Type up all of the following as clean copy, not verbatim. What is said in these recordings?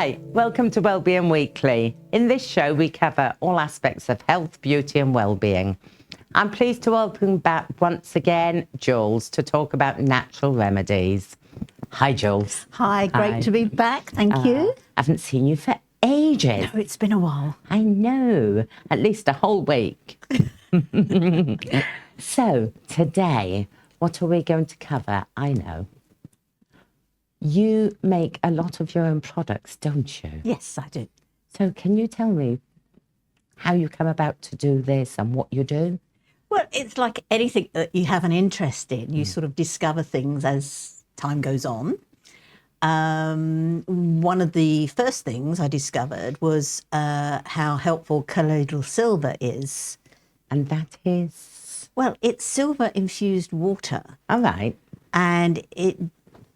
Hi, welcome to Wellbeing Weekly. In this show, we cover all aspects of health, beauty and well-being. I'm pleased to welcome back once again Jules to talk about natural remedies. Hi, Jules. Hi, great to be back. Thank you. I haven't seen you for ages. No, it's been a while. I know, at least a whole week. So, today, what are we going to cover? I know. You make a lot of your own products, don't you? Yes, I do. So can you tell me how you come about to do this and what you do? Well, it's like anything that you have an interest in. You sort of discover things as time goes on. One of the first things I discovered was how helpful colloidal silver is. And that is? Well, it's silver infused water. All right. And it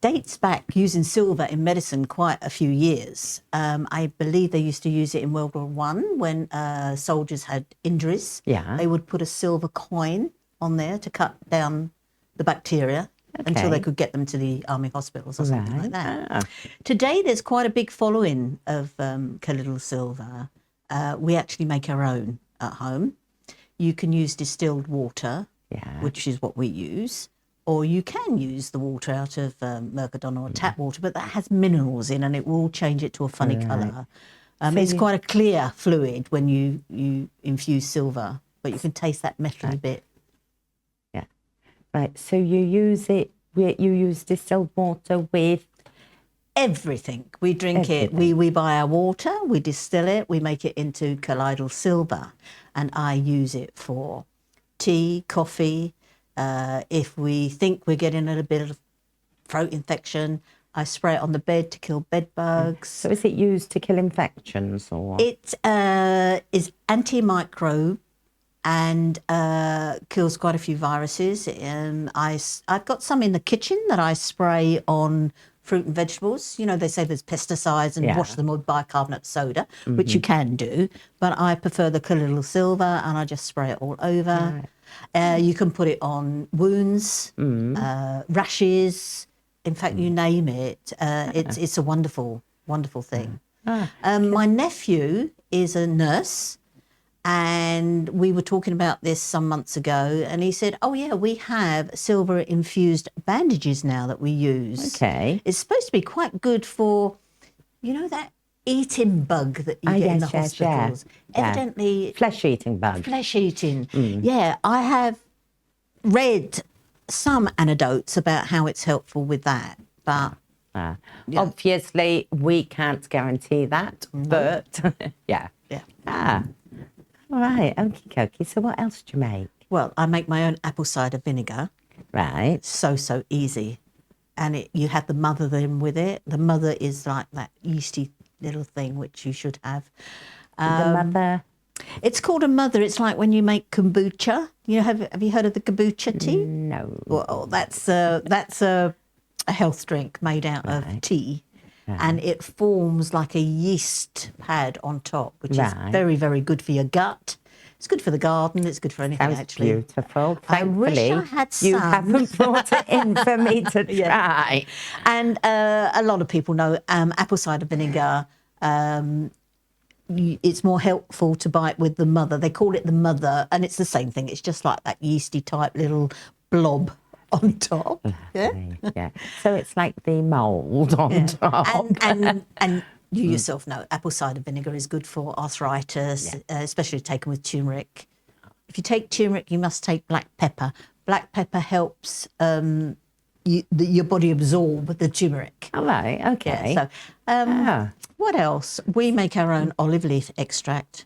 dates back using silver in medicine quite a few years. I believe they used to use it in World War I when soldiers had injuries. Yeah. They would put a silver coin on there to cut down the bacteria until they could get them to the army hospitals or something like that. Today, there's quite a big following of colloidal silver. We actually make our own at home. You can use distilled water, which is what we use. Or you can use the water out of Mercadona or tap water, but that has minerals in and it will change it to a funny colour. It's quite a clear fluid when you infuse silver, but you can taste that metally bit. Yeah. Right, so you use distilled water with? Everything. We drink it, we buy our water, we distill it, we make it into colloidal silver, and I use it for tea, coffee. If we think we're getting a little bit of throat infection, I spray it on the bed to kill bed bugs. So is it used to kill infections or? It is antimicrobe and kills quite a few viruses. I've got some in the kitchen that I spray on fruit and vegetables. You know, they say there's pesticides and wash them with bicarbonate soda, which you can do, but I prefer the colloidal silver and I just spray it all over. You can put it on wounds, rashes, in fact, you name it. It's a wonderful, wonderful thing. My nephew is a nurse and we were talking about this some months ago and he said, oh yeah, we have silver infused bandages now that we use. Okay. It's supposed to be quite good for, you know, that eating bug that you get in the hospitals. Evidently, flesh-eating bug. Flesh-eating. Yeah, I have read some anecdotes about how it's helpful with that, but obviously we can't guarantee that, but all right, okie dokie. So what else do you make? Well, I make my own apple cider vinegar. Right. So easy. And you have the mother then with it. The mother is like that yeasty little thing which you should have. The mother? It's called a mother. It's like when you make kombucha. You know, have you heard of the kombucha tea? No. Well, that's a health drink made out of tea. And it forms like a yeast pad on top, which is very, very good for your gut. It's good for the garden. It's good for anything, actually. Beautiful. I wish I had some. You haven't brought it in for me to try. And a lot of people know apple cider vinegar. It's more helpful to buy it with the mother. They call it the mother, and it's the same thing. It's just like that yeasty type little blob on top. Yeah. So it's like the mould on top. And you yourself know apple cider vinegar is good for arthritis, especially taken with turmeric. If you take turmeric, you must take black pepper. Black pepper helps your body absorb the turmeric. All right, okay. Yeah, so what else? We make our own olive leaf extract.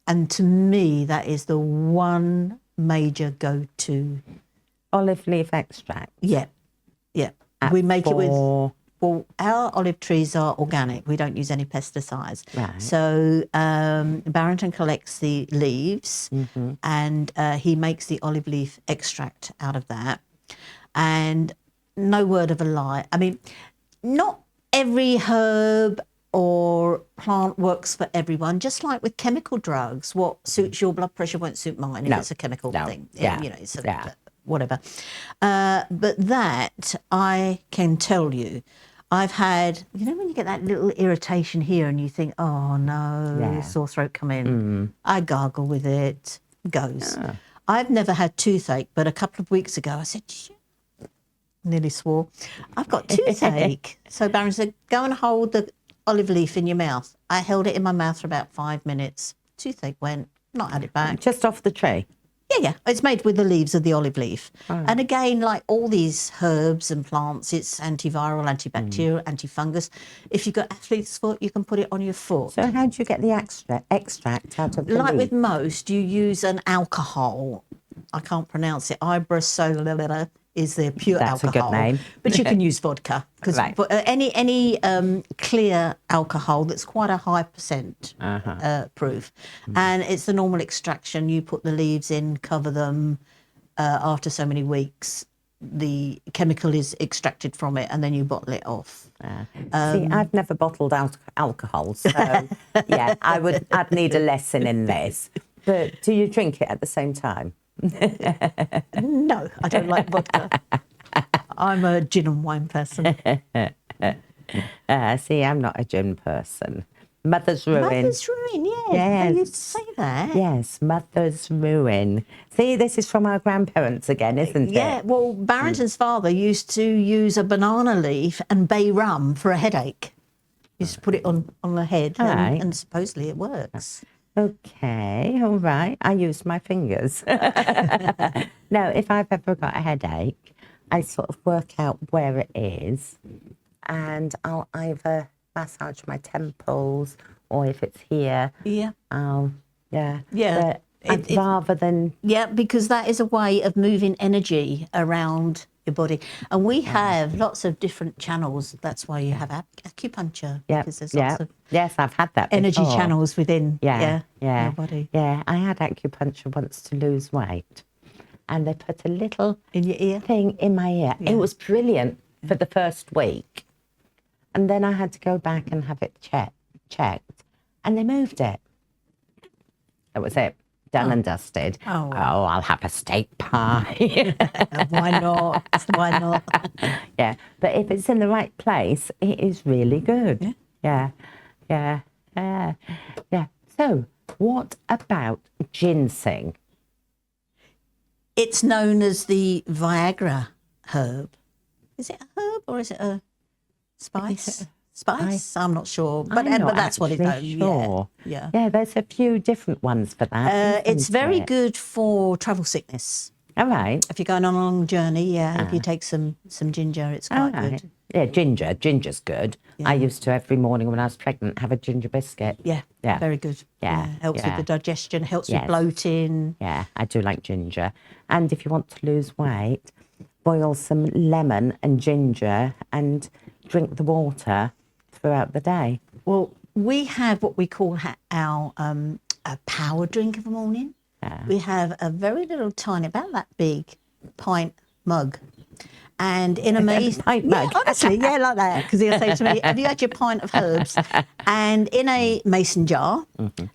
And to me, that is the one major go-to. Olive leaf extract? Yeah. We make it with... Well, our olive trees are organic. We don't use any pesticides. Right. So Barrington collects the leaves and he makes the olive leaf extract out of that. And no word of a lie. I mean, not every herb or plant works for everyone. Just like with chemical drugs, what suits your blood pressure won't suit mine if it's a chemical thing. Yeah. You know, it's whatever. But that, I can tell you, I've had, when you get that little irritation here and you think, oh no, Yeah. sore throat come in. I gargle with it, goes. I've never had toothache, but a couple of weeks ago I said, "Shit," nearly swore, I've got toothache. So Baron said, go and hold the olive leaf in your mouth. I held it in my mouth for about 5 minutes. Toothache went, not had it back. Just off the tree. Yeah. It's made with the leaves of the olive leaf. And again, like all these herbs and plants, it's antiviral, antibacterial, antifungus. If you've got athlete's foot, you can put it on your foot. So how do you get the extract out of the Like leaf? with most, you use an alcohol. I can't pronounce it. Ibrasolila is the pure That's alcohol. a good name. But you can use vodka because Right. any clear alcohol that's quite a high percent proof, and it's the normal extraction. You put the leaves in, cover them. After so many weeks, the chemical is extracted from it, and then you bottle it off. See, I've never bottled alcohol, so yeah, I'd need a lesson in this. But do you drink it at the same time? No, I don't like vodka. I'm a gin and wine person. See, I'm not a gin person. Mother's ruin. Mother's ruin, yes. Yes. They used to say that. Yes, mother's ruin. See, this is from our grandparents again, isn't Yeah, it? well, Barrington's father used to use a banana leaf and bay rum for a headache. He used to put it on the head, Right. and supposedly it works. Okay, all right. I use my fingers. No, if I've ever got a headache, I sort of work out where it is, and I'll either massage my temples, or if it's here, Yeah. yeah. Yeah. But rather than Yeah, because that is a way of moving energy around your body. And we have lots of different channels. That's why you have acupuncture, because there's lots of yes, I've had that energy before. channels within Yeah. your body. Yeah, I had acupuncture once to lose weight, and they put a little In your ear? thing in my ear. It was brilliant for the first week, and then I had to go back and have it checked, and they moved it. That was it. Done and dusted. Oh, wow. Oh, I'll have a steak pie. Why not? Why not? Yeah, but if it's in the right place, it is really good. Yeah. So, what about ginseng? It's known as the Viagra herb. Is it a herb or is it a spice? Spice? I'm not sure, but I'm not that's what it's actually known. sure. Yeah. Yeah, there's a few different ones for that. It's isn't very it? good for travel sickness. All right. If you're going on a long journey, if you take some ginger, it's All quite right. good. Yeah, ginger's good. I used to every morning when I was pregnant have a ginger biscuit. Yeah, very good. Yeah, Helps with yeah. the digestion, helps Yes. with bloating. Yeah, I do like ginger. And if you want to lose weight, boil some lemon and ginger and drink the water throughout the day. Well, we have what we call our a power drink of the morning. We have a very little tiny, about that big, pint mug. And in a mason Pint mug. Yeah, honestly, like that. Because he'll say to me, "Have you had your pint of herbs?" And in a mason jar,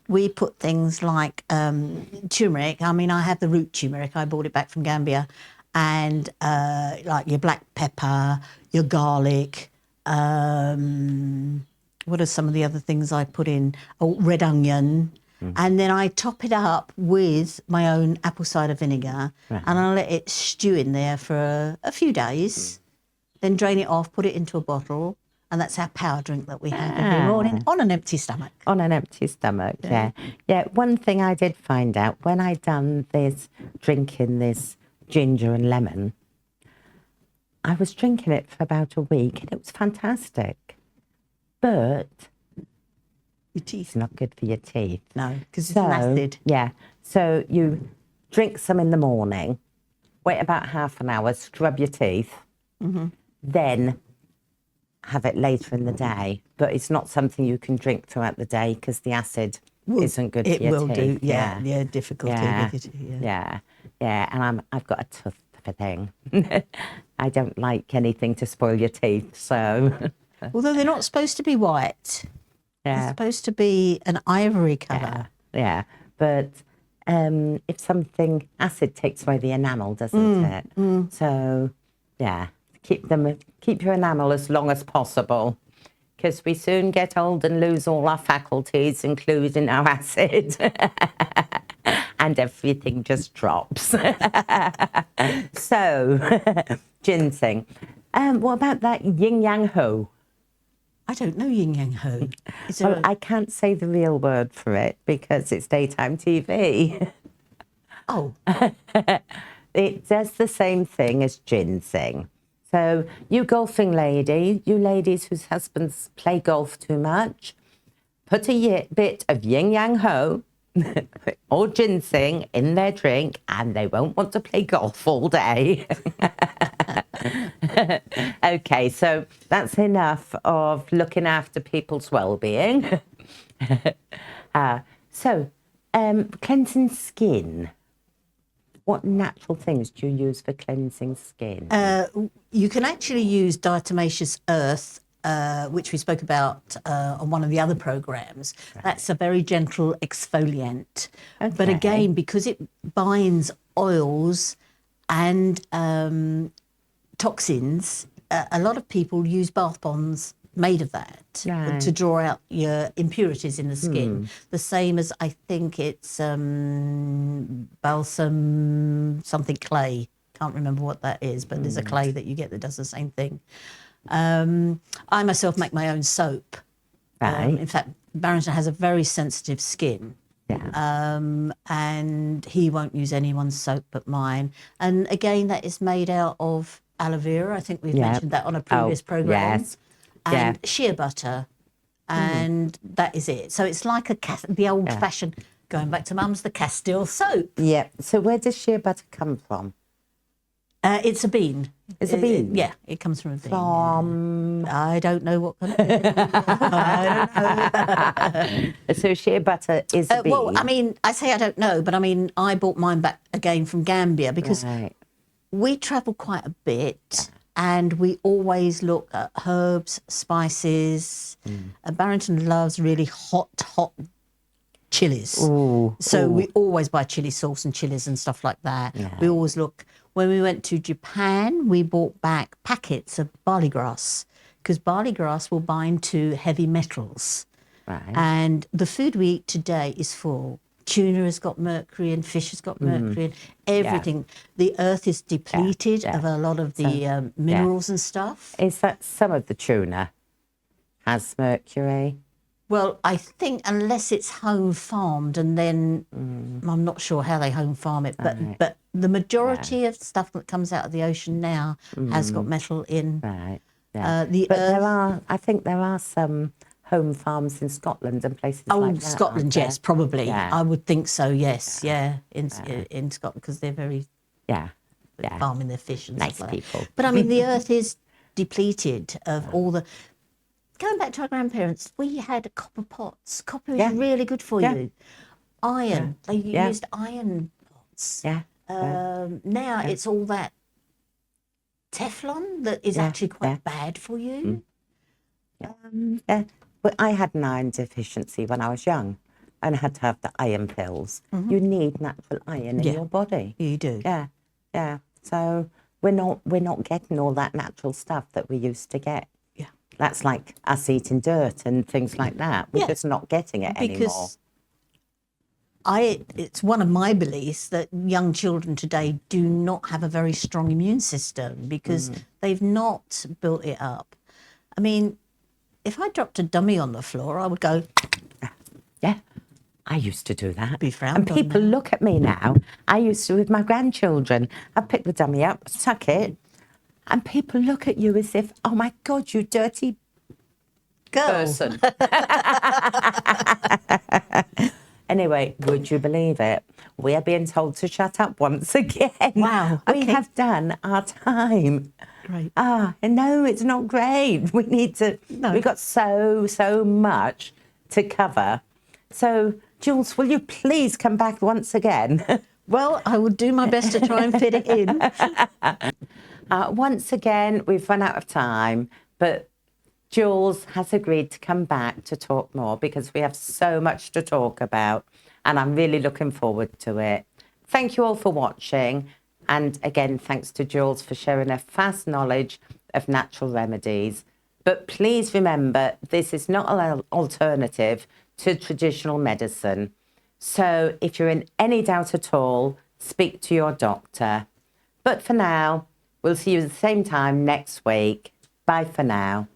we put things like turmeric. I mean, I have the root turmeric. I bought it back from Gambia, and like your black pepper, your garlic. What are some of the other things I put in? Oh, red onion. And then I top it up with my own apple cider vinegar, and I let it stew in there for a few days, then drain it off, put it into a bottle, and that's our power drink that we have every morning on an empty stomach. On an empty stomach, yeah. One thing I did find out when I done this, drinking this ginger and lemon, I was drinking it for about a week and it was fantastic. But Your teeth. it's not good for your teeth. No, because it's an acid. Yeah. So you drink some in the morning, wait about half an hour, scrub your teeth, then have it later in the day. But it's not something you can drink throughout the day because the acid isn't good for your teeth. It will do, yeah, difficulty Yeah. with it. And I've got a tooth thing. I don't like anything to spoil your teeth, so Although they're not supposed to be white. They're yeah. supposed to be an ivory colour. Yeah, but if something, acid takes away the enamel, doesn't it? So, yeah, keep your enamel as long as possible, because we soon get old and lose all our faculties, including our acid. And everything just drops. So, ginseng. What about that yin yang ho? I don't know yin yang ho. Well, I can't say the real word for it because it's daytime TV. Oh. It does the same thing as ginseng. So you golfing lady, you ladies whose husbands play golf too much, put a bit of yin yang ho or ginseng in their drink and they won't want to play golf all day. Okay, so that's enough of looking after people's well-being. Cleansing skin. What natural things do you use for cleansing skin? You can actually use diatomaceous earth, which we spoke about on one of the other programs. Right. That's a very gentle exfoliant. Okay. But again, because it binds oils and toxins, a lot of people use bath bombs made of that to draw out your impurities in the skin. The same as, I think it's balsam something clay. Can't remember what that is, but there's a clay that you get that does the same thing. I myself make my own soap. Right. In fact, Barrington has a very sensitive skin. Yeah. And he won't use anyone's soap but mine. And again, that is made out of aloe vera. I think we've mentioned that on a previous program. Yes. And shea butter. And that is it. So it's like the old-fashioned, going back to Mum's, the Castile soap. Yeah. So where does shea butter come from? It's a bean. It's a bean? Yeah, it comes from a bean. From? I don't know what kind of bean. I don't know. So shea butter is a bean? Well, I mean, I say I don't know, but I mean, I bought mine back again from Gambia because we travel quite a bit and we always look at herbs, spices. Barrington loves really hot chilies. So we always buy chili sauce and chilies and stuff like that. We always look. When we went to Japan, we bought back packets of barley grass because barley grass will bind to heavy metals. Right. And the food we eat today is full. Tuna has got mercury and fish has got mercury and everything. The earth is depleted of a lot of the minerals and stuff. Is that some of the tuna has mercury? Well, I think unless it's home farmed, and then I'm not sure how they home farm it, but the majority of stuff that comes out of the ocean now has got metal in. Right. I think there are some home farms in Scotland and places like that. Scotland, yes, probably. Yeah. I would think so. Yes, in Scotland because they're very farming their fish and nice stuff people. But I mean, the earth is depleted of all the. Going back to our grandparents, we had copper pots. Copper is really good for you. Iron, they used iron pots. Now it's all that Teflon that is actually quite bad for you. Well, I had an iron deficiency when I was young and I had to have the iron pills. You need natural iron in your body. You do. Yeah. So we're not getting all that natural stuff that we used to get. That's like us eating dirt and things like that. We're just not getting it anymore. It's one of my beliefs that young children today do not have a very strong immune system because they've not built it up. I mean, if I dropped a dummy on the floor, I would go... Yeah, I used to do that. Be frowned and people look at me now. I used to with my grandchildren. I'd pick the dummy up, tuck it, and people look at you as if, oh, my God, you dirty person. Anyway, would you believe it? We are being told to shut up once again. Wow. We have done our time. Great. No, it's not great. We need to... No. We've got so much to cover. So, Jules, will you please come back once again? Well, I will do my best to try and fit it in. Once again, we've run out of time, but Jules has agreed to come back to talk more because we have so much to talk about and I'm really looking forward to it. Thank you all for watching And again, thanks to Jules for sharing her vast knowledge of natural remedies. But please remember, this is not an alternative to traditional medicine. So if you're in any doubt at all, speak to your doctor. But for now, we'll see you at the same time next week. Bye for now.